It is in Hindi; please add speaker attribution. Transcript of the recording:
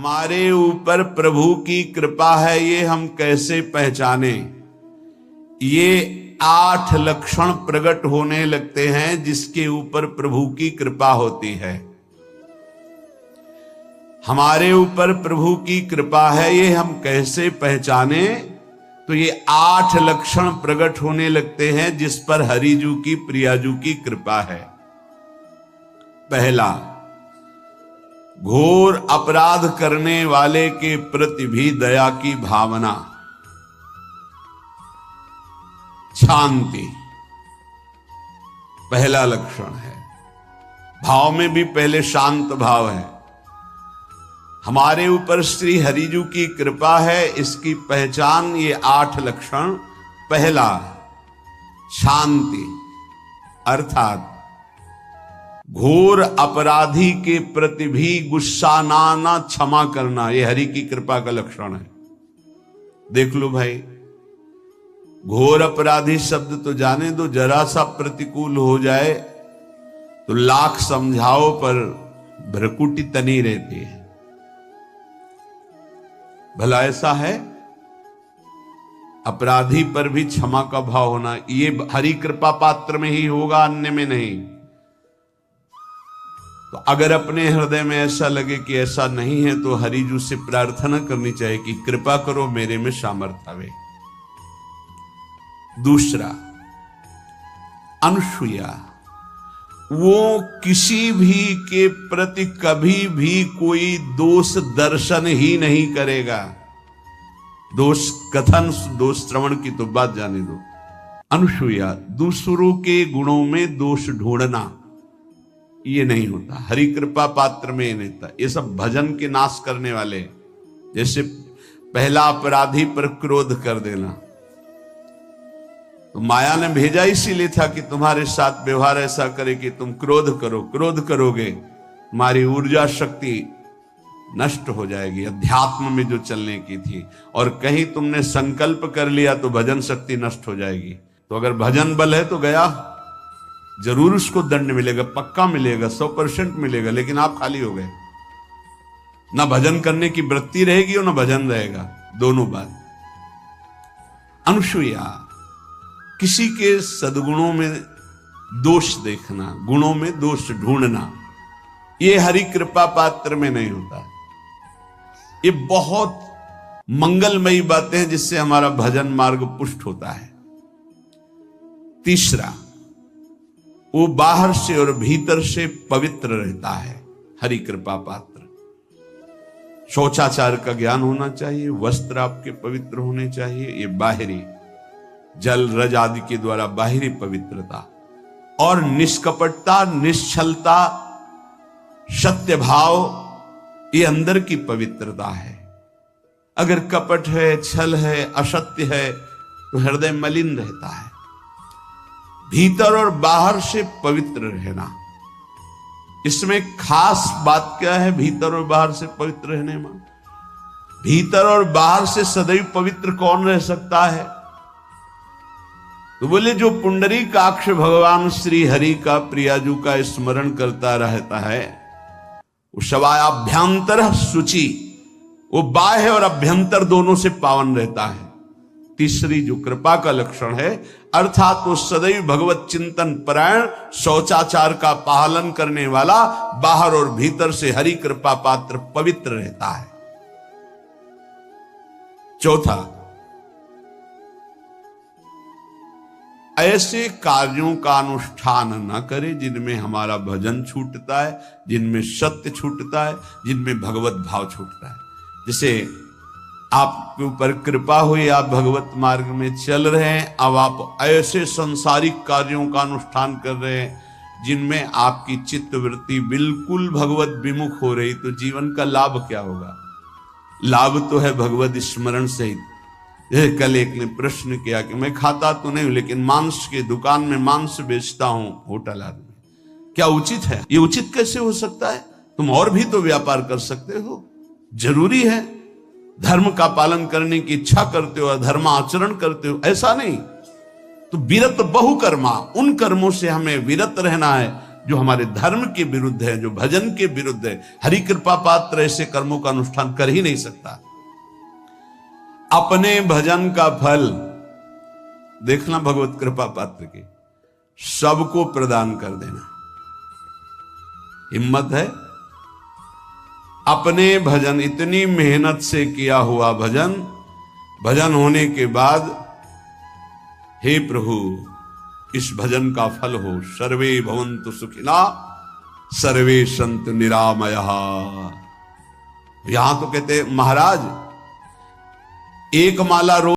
Speaker 1: हमारे ऊपर प्रभु की कृपा है, ये हम कैसे पहचाने? ये 8 लक्षण प्रकट होने लगते हैं जिसके ऊपर प्रभु की कृपा होती है। हमारे ऊपर प्रभु की कृपा है, ये हम कैसे पहचाने? तो ये 8 लक्षण प्रकट होने लगते हैं जिस पर हरिजू की प्रियाजू की कृपा है। पहला, घोर अपराध करने वाले के प्रति भी दया की भावना, शांति पहला लक्षण है। भाव में भी पहले शांत भाव है। हमारे ऊपर श्री हरिजू की कृपा है, इसकी पहचान ये 8 लक्षण। पहला, शांति, अर्थात घोर अपराधी के प्रति भी गुस्सा ना क्षमा करना, यह हरि की कृपा का लक्षण है। देख लो भाई, घोर अपराधी शब्द तो जाने दो, जरा सा प्रतिकूल हो जाए तो लाख समझाओ पर भ्रकुटी तनी रहती है। भला ऐसा है? अपराधी पर भी क्षमा का भाव होना, ये हरि कृपा पात्र में ही होगा, अन्य में नहीं। तो अगर अपने हृदय में ऐसा लगे कि ऐसा नहीं है तो हरिजू से प्रार्थना करनी चाहिए कि कृपा करो, मेरे में सामर्थ्य आवे। दूसरा, अनुसूया, वो किसी भी के प्रति कभी भी कोई दोष दर्शन ही नहीं करेगा। दोष कथन, दोष श्रवण की तो बात जाने दो। अनुसूया, दूसरों के गुणों में दोष ढूंढना, ये नहीं होता। हरि कृपा पात्र में ये नहीं होता। ये सब भजन के नाश करने वाले, जैसे पहला अपराधी पर क्रोध कर देना, तो माया ने भेजा इसीलिए था कि तुम्हारे साथ व्यवहार ऐसा करे कि तुम क्रोध करो। क्रोध करोगे तुम्हारी ऊर्जा शक्ति नष्ट हो जाएगी, अध्यात्म में जो चलने की थी। और कहीं तुमने संकल्प कर लिया तो भजन शक्ति नष्ट हो जाएगी। तो अगर भजन बल है तो गया, जरूर उसको दंड मिलेगा, पक्का मिलेगा, 100% मिलेगा, लेकिन आप खाली हो गए। ना भजन करने की वृत्ति रहेगी और ना भजन रहेगा, दोनों बात। अनुसूया, किसी के सद्गुणों में दोष देखना, गुणों में दोष ढूंढना, ये हरि कृपा पात्र में नहीं होता। ये बहुत मंगलमयी बातें हैं जिससे हमारा भजन मार्ग पुष्ट होता है। तीसरा, वो बाहर से और भीतर से पवित्र रहता है, हरि कृपा पात्र। शौचाचार का ज्ञान होना चाहिए, वस्त्र आपके पवित्र होने चाहिए, ये बाहरी जल रज आदि के द्वारा बाहरी पवित्रता। और निष्कपटता, निश्चलता, सत्य भाव, ये अंदर की पवित्रता है। अगर कपट है, छल है, असत्य है तो हृदय मलिन रहता है। भीतर और बाहर से पवित्र रहना, इसमें खास बात क्या है? भीतर और बाहर से पवित्र रहने में, भीतर और बाहर से सदैव पवित्र कौन रह सकता है? तो बोले जो पुंडरीकाक्ष भगवान श्री हरि का, प्रियाजू का स्मरण करता रहता है, वो शवायाभ्यंतर शुचि, वो बाह्य और अभ्यंतर दोनों से पावन रहता है। तीसरी जो कृपा का लक्षण है, अर्थात वो सदैव भगवत चिंतन परायण, शौचाचार का पालन करने वाला, बाहर और भीतर से हरि कृपा पात्र पवित्र रहता है। चौथा, ऐसे कार्यों का अनुष्ठान न करे जिनमें हमारा भजन छूटता है, जिनमें सत्य छूटता है, जिनमें भगवत भाव छूटता है। जैसे आपके ऊपर कृपा हुई, आप भगवत मार्ग में चल रहे हैं, अब आप ऐसे संसारिक कार्यों का अनुष्ठान कर रहे हैं जिनमें आपकी चित्तवृत्ति बिल्कुल भगवत विमुख हो रही, तो जीवन का लाभ क्या होगा? लाभ तो है भगवत स्मरण सहित। कल एक ने प्रश्न किया कि मैं खाता तो नहीं हूं लेकिन मांस के दुकान में मांस बेचता हूं, होटल आदमी, क्या उचित है? ये उचित कैसे हो सकता है? तुम और भी तो व्यापार कर सकते हो। जरूरी है धर्म का पालन करने की इच्छा करते हो, धर्म आचरण करते हो, ऐसा नहीं। तो विरत बहुकर्मा, उन कर्मों से हमें विरत रहना है जो हमारे धर्म के विरुद्ध है, जो भजन के विरुद्ध है। हरि कृपा पात्र ऐसे कर्मों का अनुष्ठान कर ही नहीं सकता। अपने भजन का फल देखना भगवत कृपा पात्र के, सबको प्रदान कर देना। हिम्मत है? अपने भजन, इतनी मेहनत से किया हुआ भजन, भजन होने के बाद, हे प्रभु इस भजन का फल हो, सर्वे भवन्तु सुखिना सर्वे सन्तु निरामयः। यहां तो कहते महाराज एक माला रोज